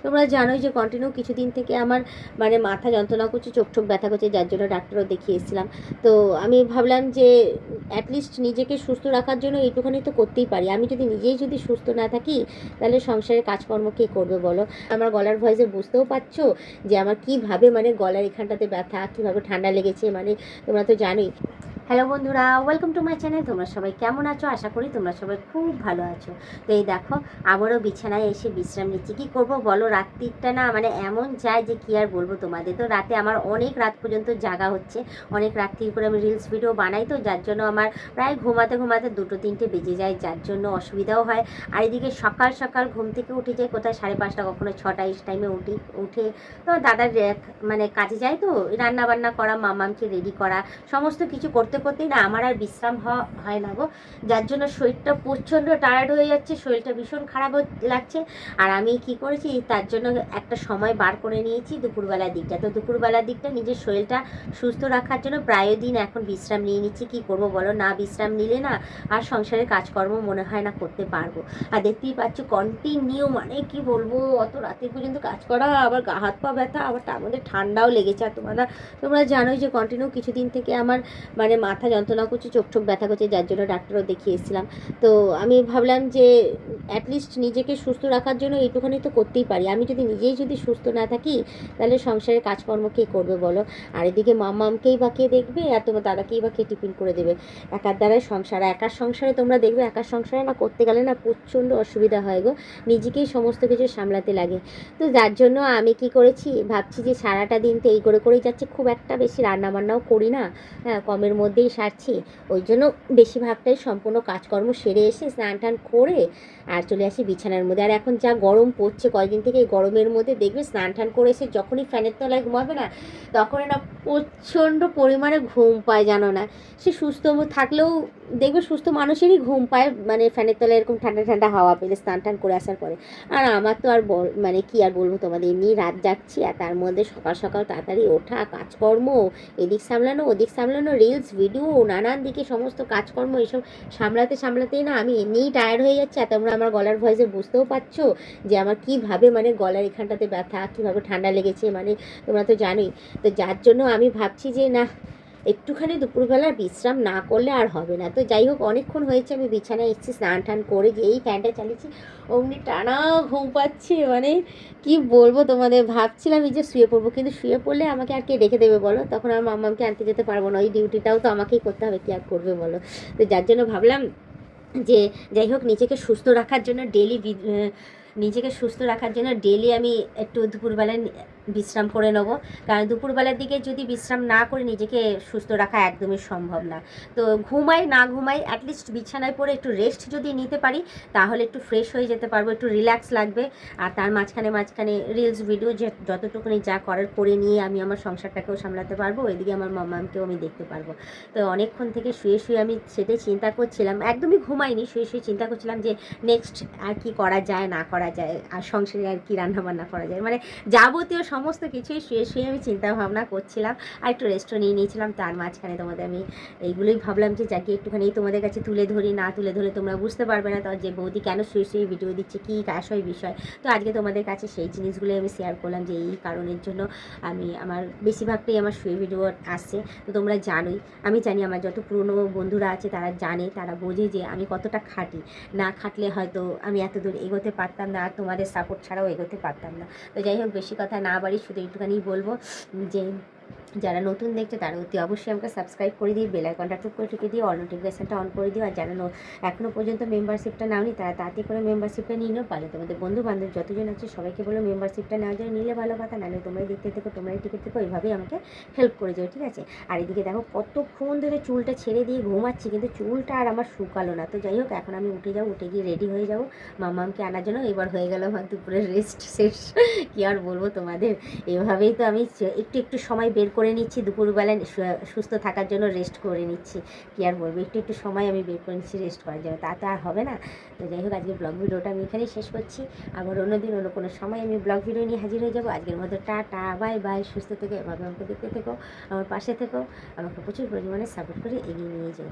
তোমরা জানোই যে কন্টিনিউ কিছুদিন থেকে আমার মানে মাথা যন্ত্রণা করছে, চোখ ব্যথা করছে, যার জন্য ডাক্তারও দেখিয়ে এসেছিলাম। তো আমি ভাবলাম যে অ্যাটলিস্ট নিজেকে সুস্থ রাখার জন্য এইটুখানি তো করতেই পারি। আমি নিজেই যদি সুস্থ না থাকি তাহলে সংসারের কাজকর্ম কে করবে বলো? আমার গলার ভয়েসে বুঝতেও পারছো যে আমার কীভাবে মানে গলার এখানটাতে ব্যথা, কীভাবে ঠান্ডা লেগেছে, মানে তোমরা তো জানোই। হ্যালো বন্ধুরা, ওয়েলকাম টু মাই চ্যানেল। তোমরা সবাই কেমন আছো? আশা করি তোমরা সবাই খুব ভালো আছো। তো এই দেখো, আবারও বিছানায় এসে বিশ্রাম নিচ্ছি। কী করবো বলো, রাত্রিটা না মানে এমন যায় যে কী আর বলবো তোমাদের। তো রাতে আমার অনেক রাত পর্যন্ত জাগা হচ্ছে, অনেক রাত্রির করে আমি রিলস ভিডিও বানাই, তো যার জন্য আমার প্রায় ঘুমাতে ঘুমাতে 2-3টে বেজে যায়, যার জন্য অসুবিধাও হয়। আর এদিকে সকাল সকাল ঘুম থেকে উঠে যাই কোথায় 5:30, কখনো 6টা এই টাইমে উঠে তো দাদার মানে কাজে যায়, তো রান্না বান্না করা, মামামকে রেডি করা, সমস্ত কিছু করতে করতেই না আমার আর বিশ্রাম হয় না গো। যার জন্য শরীরটা প্রচণ্ড টায়ার্ড হয়ে যাচ্ছে, শরীরটা ভীষণ খারাপ লাগছে। আর আমি কি করেছি, তার জন্য একটা সময় বার করে নিয়েছি দুপুরবেলার দিকটা। তো দুপুরবেলার দিকটা নিজের শরীরটা সুস্থ রাখার জন্য প্রায় দিন এখন বিশ্রাম নিয়ে নিচ্ছি। কি করব বলো, না বিশ্রাম নিলে না আর সংসারের কাজকর্ম মনে হয় না করতে পারবো। আর দেখতেই পাচ্ছ কন্টিনিউ মানে কি বলবো, অত রাতে পর্যন্ত কাজ করা, আবার গা হাত পা ব্যথা, আবার তার মধ্যে ঠান্ডাও লেগেছে। আর তোমরা জানোই যে কন্টিনিউ কিছুদিন থেকে আমার মানে মাথা যন্ত্রণা করছে, চোখ ব্যথা করছে, যার জন্য ডাক্তারও দেখিয়ে এসেছিলাম। তো আমি ভাবলাম যে অ্যাটলিস্ট নিজেকে সুস্থ রাখার জন্য এইটুখানি তো করতেই পারি। আমি নিজেই যদি সুস্থ না থাকি তাহলে সংসারের কাজকর্ম কে করবে বলো? আর এদিকে মামামকেই বা কে দেখবে, আর তোমার দাদাকেই বা কে টিফিন করে দেবে? একার দ্বারাই সংসার, একার সংসারে তোমরা দেখবে একার সংসারে না করতে গেলে না প্রচণ্ড অসুবিধা হয় গো, নিজেকেই সমস্ত কিছু সামলাতে লাগে। তো যার জন্য আমি কি করেছি, ভাবছি যে সারাটা দিন তো এই করেই যাচ্ছে, খুব একটা বেশি রান্নাবান্নাও করি না, হ্যাঁ কমের মধ্যেই সারছি। ওই জন্য বেশিরভাগটাই সম্পূর্ণ কাজকর্ম সেরে এসে স্নান টান করে আর চলে আসি বিছানার মধ্যে। আর এখন যা গরম পড়ছে কয়েকদিন থেকে, এই গরমের মধ্যে দেখবে স্নান টান করে এসে যখনই ফ্যানের তলায় ঘুমাবে না, তখনই না প্রচণ্ড পরিমাণে ঘুম পায়, জানো না? সে সুস্থ থাকলেও দেখবে সুস্থ মানুষেরই ঘুম পায়, মানে ফ্যানের তলায় এরকম ঠান্ডা ঠান্ডা হাওয়া পেলে স্নান টান করে আসার পরে। আর আমার তো আর মানে কি আর বলবো তোমাদের, এমনি রাত যাচ্ছি, আর তার মধ্যে সকাল সকাল তাড়াতাড়ি ওঠা, কাজকর্ম, এদিক সামলানো ওদিক সামলানো, রিলস ভিডিও, নানান দিকে সমস্ত কাজকর্ম, এসব সামলাতেই না আমি এমনিই টায়ার্ড হয়ে যাচ্ছি। আর তোমরা আমার গলার ভয়েসে বুঝতেও পারছো যে আমার কীভাবে মানে গলার এখানটাতে ব্যথা, কীভাবে ঠান্ডা লেগেছে, মানে তোমরা তো জানোই। তো যার জন্য আমি ভাবছি যে না, একটুখানি দুপুরবেলা বিশ্রাম না করলে আর হবে না। তো যাই হোক, অনেকক্ষণ হয়েছে আমি বিছানায় এসেছি, স্নান টান করে যে এই ফ্যানটা চালিয়েছি, অমনি টানা ঘুম পাচ্ছে, মানে কি বলবো তোমাদের। ভাবছিলাম এই যে শুয়ে পড়বো, কিন্তু শুয়ে পড়লে আমাকে আর কে রেখে দেবে বলো? তখন আর মাম্মামকে আনতে যেতে পারবো না, ওই ডিউটিটাও তো আমাকেই করতে হবে, কি আর করবে বলো? তো যার জন্য ভাবলাম যে যাই হোক, নিজেকে সুস্থ রাখার জন্য ডেলি আমি একটু দুপুরবেলায় বিশ্রাম করে নেবো। কারণ দুপুরবেলার দিকে যদি বিশ্রাম না করে নিজেকে সুস্থ রাখা একদমই সম্ভব না। তো ঘুমাই না ঘুমাই, অ্যাটলিস্ট বিছানায় পড়ে একটু রেস্ট যদি নিতে পারি তাহলে একটু ফ্রেশ হয়ে যেতে পারবো, একটু রিল্যাক্স লাগবে। আর তার মাঝখানে রিলস ভিডিও যতটুকুনি যা করার করে নিয়ে আমি আমার সংসারটাকেও সামলাতে পারবো, ওইদিকে আমার মামাকেও আমি দেখতে পারবো। তো অনেকক্ষণ থেকে শুয়ে আমি সেটাই চিন্তা করছিলাম, একদমই ঘুমাইনি, শুয়ে চিন্তা করছিলাম যে নেক্সট আর কি করা যায় না করা যায়, আর সংসারে আর কি রান্নাবান্না করা যায়, মানে যাবতীয় সমস্ত কিছুই শুয়ে আমি চিন্তা ভাবনা করছিলাম। আর একটু রেস্টও নিয়ে নিয়েছিলাম। তার মাঝখানে তোমাদের আমি এইগুলোই ভাবলাম যে যাকে একটুখানি তোমাদের কাছে তুলে ধরি, না তুলে ধরে তোমরা বুঝতে পারবে না তো যে বৌদি কেন শুয়ে ভিডিও দিচ্ছে, কী কাশয় বিষয়। তো আজকে তোমাদের কাছে সেই জিনিসগুলোই আমি শেয়ার করলাম যে এই কারণের জন্য আমার বেশিরভাগটাই আমার শুয়ে ভিডিও আসছে। তো তোমরা জানোই, আমি জানি আমার যত পুরনো বন্ধুরা আছে তারা জানে, তারা বোঝে যে আমি কতটা খাটি। না খাটলে হয়তো আমি এত দূর এগোতে পারতাম না, আর তোমাদের সাপোর্ট ছাড়াও এগোতে পারতাম না। তো যাই হোক, বেশি কথা না বাড়ি, শুধু একটুখানি বলবো যে যারা নতুন দেখছে তারা অতি অবশ্যই আমাকে সাবস্ক্রাইব করে দিই, বেল আইকনটা টুক করে টিকে দিই, অল নোটিফিকেশানটা অন করে দিও। আর যারা এখনও পর্যন্ত মেম্বারশিপটা নাওনি তারা তাড়াতাড়ি করে মেম্বারশিপটা নিয়ে নাও। পারলে তোমাদের বন্ধু বান্ধব যতজন আছে সবাইকে বলো মেম্বারশিপটা নেওয়া যায়, নিলে ভালো কথা, নাহলে তোমরাই দেখতে থেকো, তোমরাই টিকে থেকো, এইভাবেই আমাকে হেল্প করে যাও, ঠিক আছে? আর এদিকে দেখো কতক্ষণ ধরে চুলটা ছেড়ে দিয়ে ঘুমাচ্ছি, কিন্তু চুলটা আর আমার শুকালো না। তো যাই হোক, এখন আমি উঠে গিয়ে রেডি হয়ে যাবো মামামকে আনার জন্য। এবার হয়ে গেল আমার দুপুরের রেস্ট শেষ। কী আর বলবো তোমাদের, এভাবেই তো আমি একটু সময় বের করে নিচ্ছি দুপুরবেলায় সুস্থ থাকার জন্য, রেস্ট করে নিচ্ছি। কী আর বলবো, একটু সময় আমি বের করে নিচ্ছি রেস্ট করার জন্য, তা তো আর হবে না। তো যাই হোক, আজকে ব্লগ ভিডিওটা আমি এখানেই শেষ করছি। আবার অন্যদিন অন্য কোনো সময় আমি ব্লগ ভিডিও নিয়ে হাজির হয়ে যাবো। আজকের মতো টাটা, বাই বাই, সুস্থ থেকে এভাবে আমাকে দেখতে থেকো, আমার পাশে থেকো, আমাকে প্রচুর পরিমাণে সাপোর্ট করে এগিয়ে নিয়ে যাও।